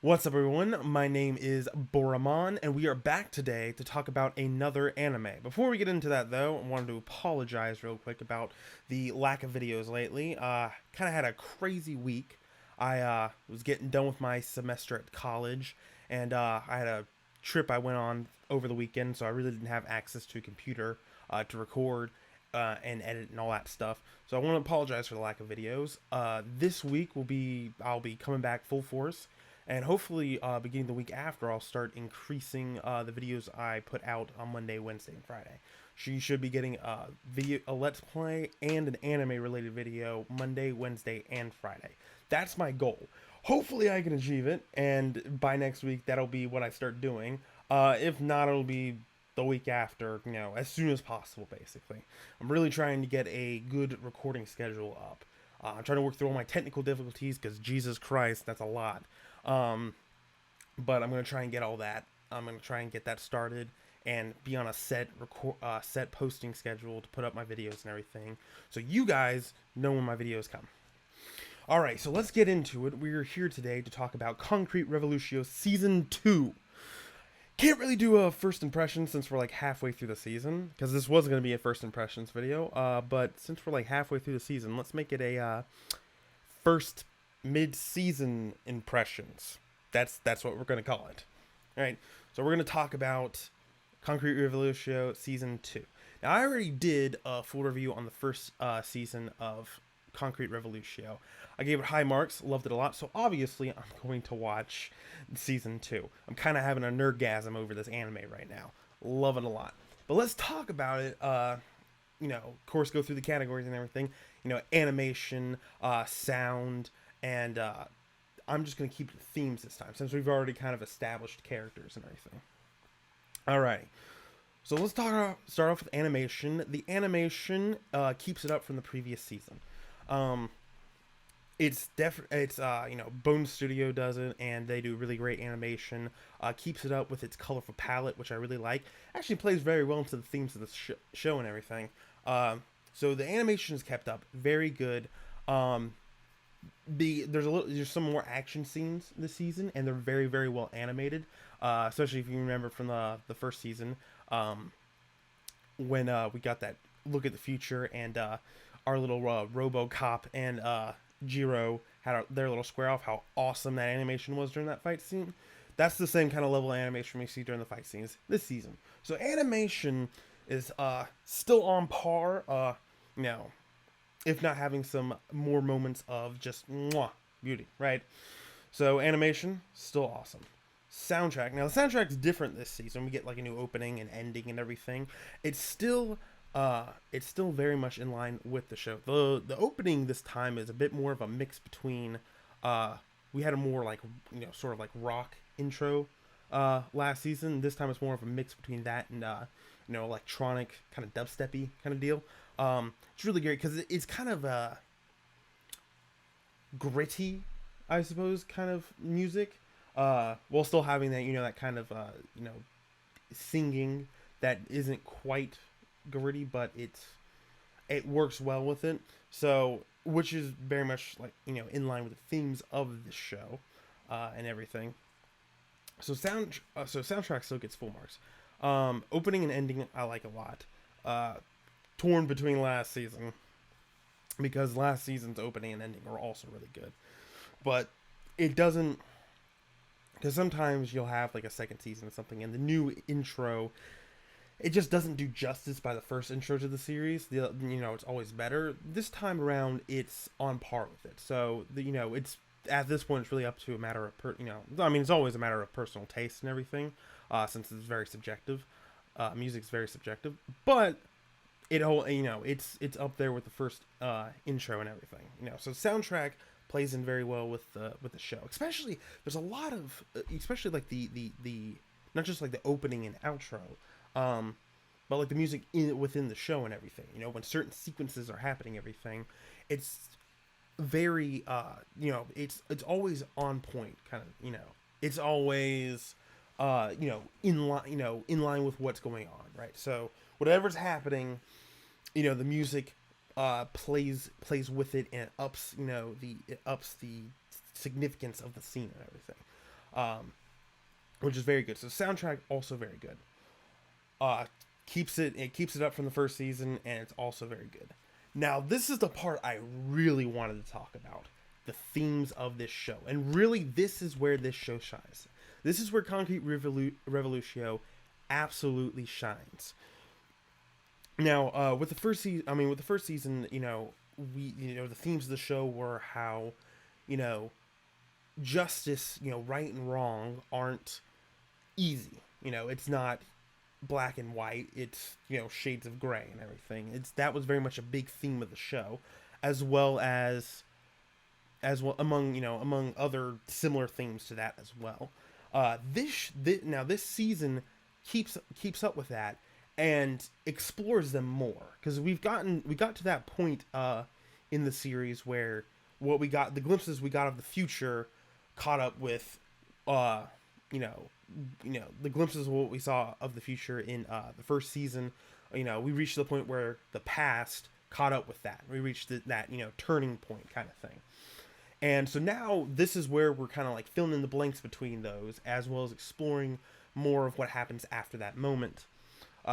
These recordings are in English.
What's up, everyone? My name is Borra-mon, and we are back today to talk about another anime. Before we get into that, though, I wanted to apologize real quick about the lack of videos lately. Kind of had a crazy week. I was getting done with my semester at college, and I had a trip I went on over the weekend, so I really didn't have access to a computer to record and edit and all that stuff. So I want to apologize for the lack of videos. This week I'll be coming back full force. And hopefully, beginning the week after, I'll start increasing the videos I put out on Monday, Wednesday, and Friday. So you should be getting a Let's Play and an anime-related video Monday, Wednesday, and Friday. That's my goal. Hopefully, I can achieve it, and by next week, that'll be what I start doing. If not, it'll be the week after, as soon as possible, basically. I'm really trying to get a good recording schedule up. I'm trying to work through all my technical difficulties, because Jesus Christ, that's a lot. But I'm going to try and get all that. I'm going to try and get that started and be on a set posting schedule to put up my videos and everything, so you guys know when my videos come. Alright, so let's get into it. We're here today to talk about Concrete Revolutio Season 2. Can't really do a first impression since we're like halfway through the season, because this was going to be a first impressions video, but since we're like halfway through the season, let's make it a first mid-season impressions. That's what we're going to call it. All right, so we're going to talk about Concrete Revolutio Season 2. Now, I already did a full review on the first season of Concrete Revolutio. I gave it high marks, loved it a lot, so obviously I'm going to watch Season 2. I'm kind of having a nerdgasm over this anime right now. Love it a lot. But let's talk about it, of course, go through the categories and everything. Animation, sound, and I'm just going to keep the themes this time, since we've already kind of established characters and everything. Alright, so let's start off with animation. The animation keeps it up from the previous season. Bone Studio does it, and they do really great animation. Keeps it up with its colorful palette, which I really like. Actually plays very well into the themes of the show and everything. So the animation is kept up, very good. There's some more action scenes this season, and they're very, very well animated. Especially if you remember from the first season, when we got that look at the future, and our little RoboCop and Jiro had their little square off. How awesome that animation was during that fight scene. That's the same kind of level of animation we see during the fight scenes this season. So animation is still on par. If not having some more moments of just mwah, beauty, right? So animation, still awesome. Soundtrack. Now the soundtrack's different this season. We get like a new opening and ending and everything. It's still very much in line with the show. The opening this time is a bit more of a mix between we had a more like sort of like rock intro last season. This time it's more of a mix between that and electronic kind of dubsteppy kind of deal. It's really great because it's kind of gritty, I suppose, kind of music, while still having that that kind of singing that isn't quite gritty, but it works well with it. So, which is very much like in line with the themes of the show and everything. So soundtrack still gets full marks. Opening and ending I like a lot. Torn between last season, because last season's opening and ending are also really good, but it doesn't, because sometimes you'll have like a second season or something and the new intro, it just doesn't do justice by the first intro to the series. It's always better. This time around it's on par with it, so it's at this point it's really up to a matter of it's always a matter of personal taste and everything, since it's very subjective. Music's very subjective, but it's up there with the first intro and everything. So soundtrack plays in very well with the show. Especially there's a lot of especially like the not just like the opening and outro, but like the music within the show and everything. When certain sequences are happening, everything, it's very it's always on point, kind of. It's always in line with what's going on, right? So whatever's happening, the music plays with it, and it ups the significance of the scene and everything. which is very good. So soundtrack also very good. Uh, keeps it up from the first season, and it's also very good. Now this is the part I really wanted to talk about: the themes of this show, and really this is where this show shines. This is where Concrete Revolutio absolutely shines. Now, with the first season, the themes of the show were how, you know, justice, right and wrong aren't easy. It's not black and white. It's, shades of gray and everything. That was very much a big theme of the show, as well among other similar themes to that as well. This season keeps up with that and explores them more, because we got to that point in the series where the glimpses we got of the future caught up with the glimpses of what we saw of the future in the first season. We reached the point where the past caught up with that. We reached that turning point kind of thing. And so now this is where we're kind of like filling in the blanks between those, as well as exploring more of what happens after that moment.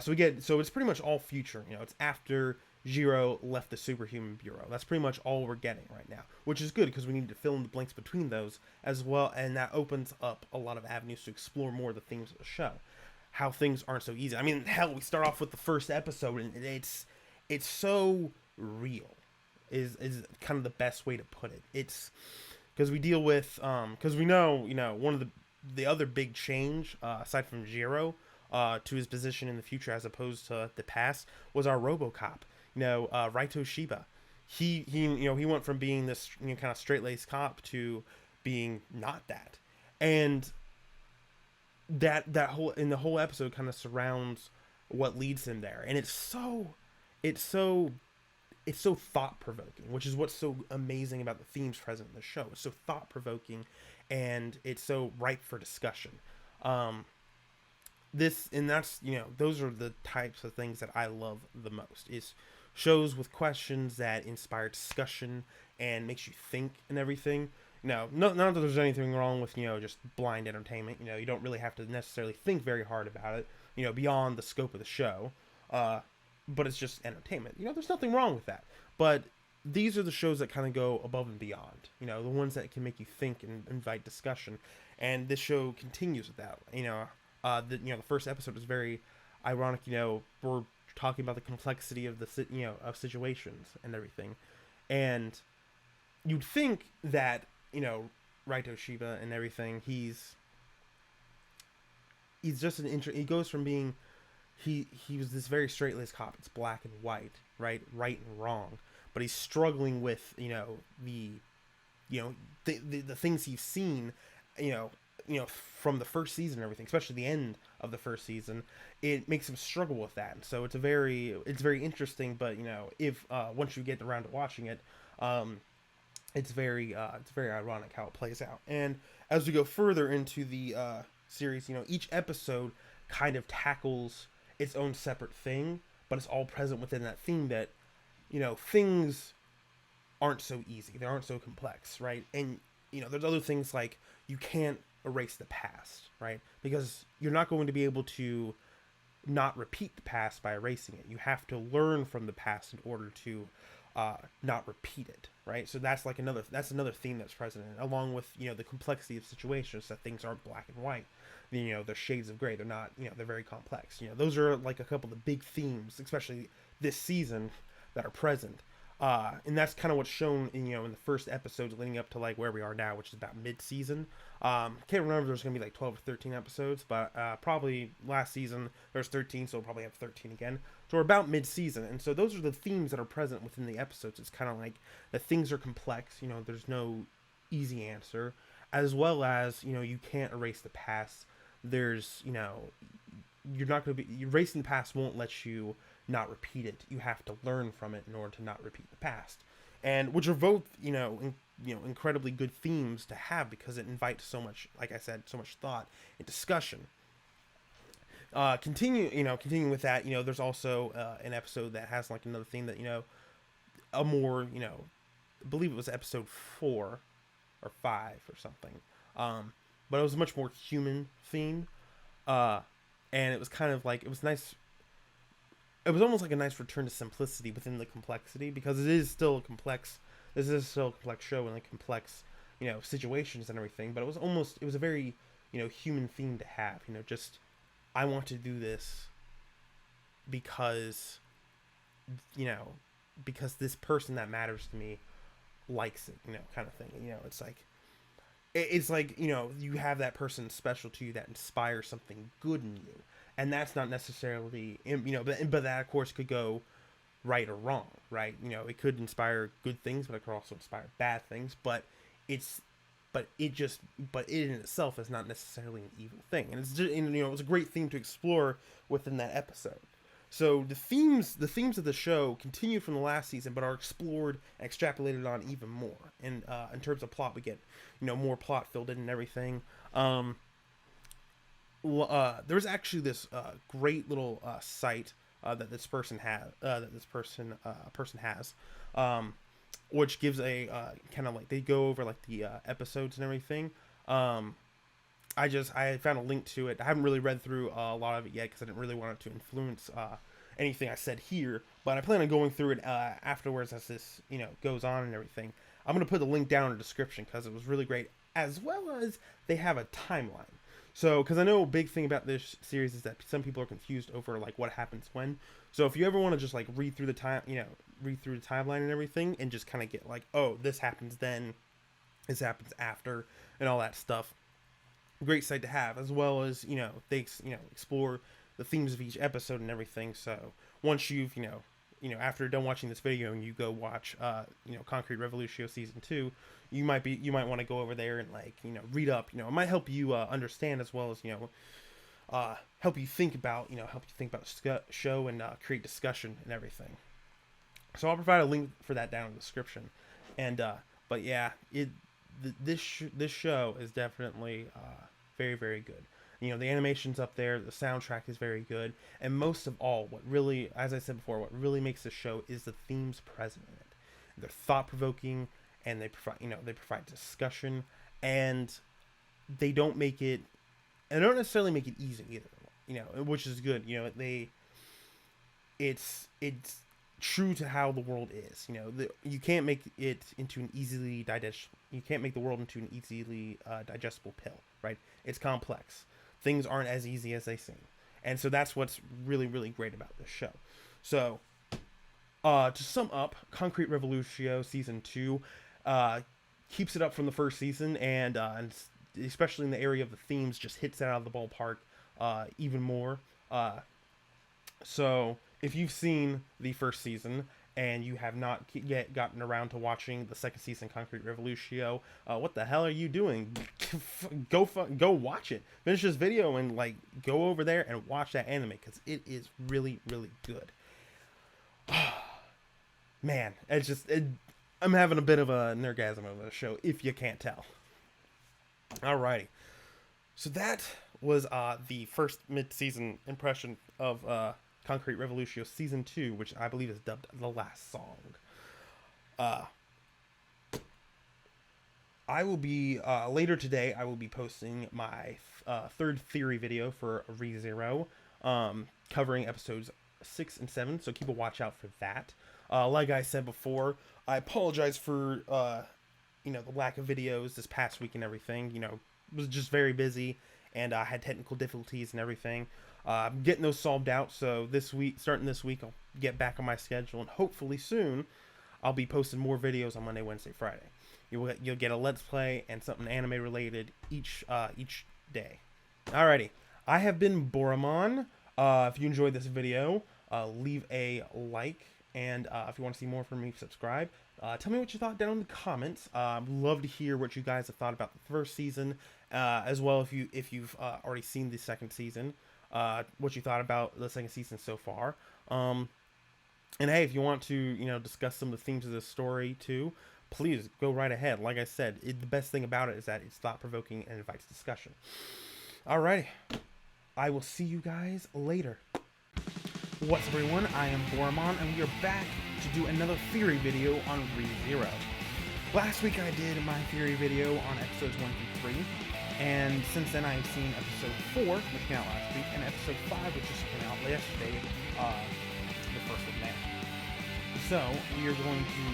So it's pretty much all future. It's after Jiro left the Superhuman Bureau. That's pretty much all we're getting right now, which is good because we need to fill in the blanks between those as well, and that opens up a lot of avenues to explore more of the themes of the show. How things aren't so easy. I mean, hell, we start off with the first episode, and it's so real. Is kind of the best way to put it. It's because we deal with because we know one of the other big change aside from Jiro to his position in the future as opposed to the past was our RoboCop. Raito Shiba. He went from being this kind of straight-laced cop to being not that, and that whole episode kind of surrounds what leads him there, and it's so thought-provoking, which is what's so amazing about the themes present in the show. It's so thought-provoking, and it's so ripe for discussion. Those are the types of things that I love the most, is shows with questions that inspire discussion and makes you think and everything. Not that there's anything wrong with, just blind entertainment. You don't really have to necessarily think very hard about it, beyond the scope of the show. But it's just entertainment. There's nothing wrong with that. But these are the shows that kind of go above and beyond. The ones that can make you think and invite discussion. And this show continues with that. The first episode is very ironic. We're talking about the complexity of of situations and everything. And you'd think that, Raito Shiba and everything, he's just he goes from being he was this very straight-laced cop. It's black and white, right and wrong, but he's struggling with the things he's seen from the first season and everything, especially the end of the first season. It makes him struggle with that. So it's very interesting, but if once you get around to watching it, it's very ironic how it plays out. And as we go further into the series, each episode kind of tackles its own separate thing, but it's all present within that theme that, things aren't so easy. They aren't so complex, right? And, there's other things like you can't erase the past, right? Because you're not going to be able to not repeat the past by erasing it. You have to learn from the past in order to not repeat it, right? So that's another theme that's present, along with, the complexity of situations, that things aren't black and white. They're shades of gray. They're not, they're very complex. Those are like a couple of the big themes, especially this season, that are present. And that's kind of what's shown in, in the first episodes leading up to like where we are now, which is about mid-season. Can't remember if there's going to be like 12 or 13 episodes, but probably last season there's 13, so we'll probably have 13 again. So we're about mid-season, and so those are the themes that are present within the episodes. It's kind of like that things are complex, there's no easy answer, as well as, you can't erase the past. There's, you're not going to be, erasing the past won't let you not repeat it. You have to learn from it in order to not repeat the past. And which are both, incredibly good themes to have, because it invites so much, like I said, so much thought and discussion. Continuing with that, there's also an episode that has like another theme that, a more, I believe it was episode 4 or 5 or something. but it was a much more human theme. And it was kind of like, it was nice. It was almost like a nice return to simplicity within the complexity, because it is still a complex. This is still a complex show and like complex, situations and everything. But it was a very, human theme to have. Just, I want to do this because, because this person that matters to me likes it, kind of thing. It's like, you have that person special to you that inspires something good in you. And that's not necessarily, but that of course could go right or wrong, right? It could inspire good things, but it could also inspire bad things. But it in itself is not necessarily an evil thing. And it's just, it was a great theme to explore within that episode. So the themes of the show continue from the last season, but are explored and extrapolated on even more. And in terms of plot, we get, more plot filled in and everything. There's actually this great little site that this person has, which gives a kind of like, they go over like the episodes and everything. I found a link to it. I haven't really read through a lot of it yet because I didn't really want it to influence anything I said here, but I plan on going through it afterwards as this goes on and everything. I'm going to put the link down in the description because it was really great, as well as they have a timeline. So, because I know a big thing about this series is that some people are confused over like what happens when. So if you ever want to just like read through the timeline and everything, and just kind of get like, oh, this happens then, this happens after, and all that stuff. Great site to have, as well as they explore the themes of each episode and everything. So once you've after you're done watching this video and you go watch Concrete Revolutio season 2, you might want to go over there and like read up. It might help you understand, as well as help you think about the show and create discussion and everything. So I'll provide a link for that down in the description. And but yeah, this show is definitely very, very good. The animation's up there, the soundtrack is very good, and most of all, what really, as I said before, what really makes this show is the themes present in it. They're thought-provoking, and they provide discussion, and they don't necessarily make it easy either, which is good. It's true to how the world is. You can't make it into an easily you can't make the world into an easily digestible pill, right? It's complex. Things aren't as easy as they seem. And so that's what's really, really great about this show. So, to sum up, Concrete Revolutio Season 2 keeps it up from the first season, and especially in the area of the themes, just hits it out of the ballpark even more. So, if you've seen the first season, and you have not yet gotten around to watching the second season, Concrete Revolutio, what the hell are you doing? Go watch it. Finish this video and like go over there and watch that anime, because it is really, really good. Man, I'm having a bit of a nergasm over the show, if you can't tell. Alrighty, so that was the first mid-season impression of Concrete Revolutio Season 2, which I believe is dubbed The Last Song. I will be, later today, I will be posting my third theory video for ReZero, covering episodes 6 and 7, so keep a watch out for that. Like I said before, I apologize for, the lack of videos this past week and everything. Was just very busy, and I had technical difficulties and everything. I'm getting those solved out, so starting this week, I'll get back on my schedule, and hopefully soon, I'll be posting more videos on Monday, Wednesday, Friday. You'll get a Let's Play and something anime related each day. Alrighty, I have been Borra-mon. If you enjoyed this video, leave a like, and if you want to see more from me, subscribe. Tell me what you thought down in the comments. Love to hear what you guys have thought about the first season, as well if you've already seen the second season. What you thought about the second season so far. And hey, if you want to, discuss some of the themes of this story too, please go right ahead. Like I said, the best thing about it is that it's thought-provoking and invites discussion. Alrighty, I will see you guys later. What's up, everyone? I am Borra-mon, and we are back to do another theory video on ReZero. Last week I did my theory video on episodes 1 through 3. And since then, I've seen episode 4, which came out last week, and episode 5, which just came out yesterday, the 1st of May. So, we are going to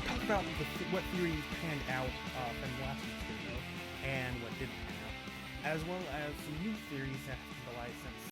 talk about what theories panned out from last week's video, and what didn't pan out, as well as some new theories that have come to light since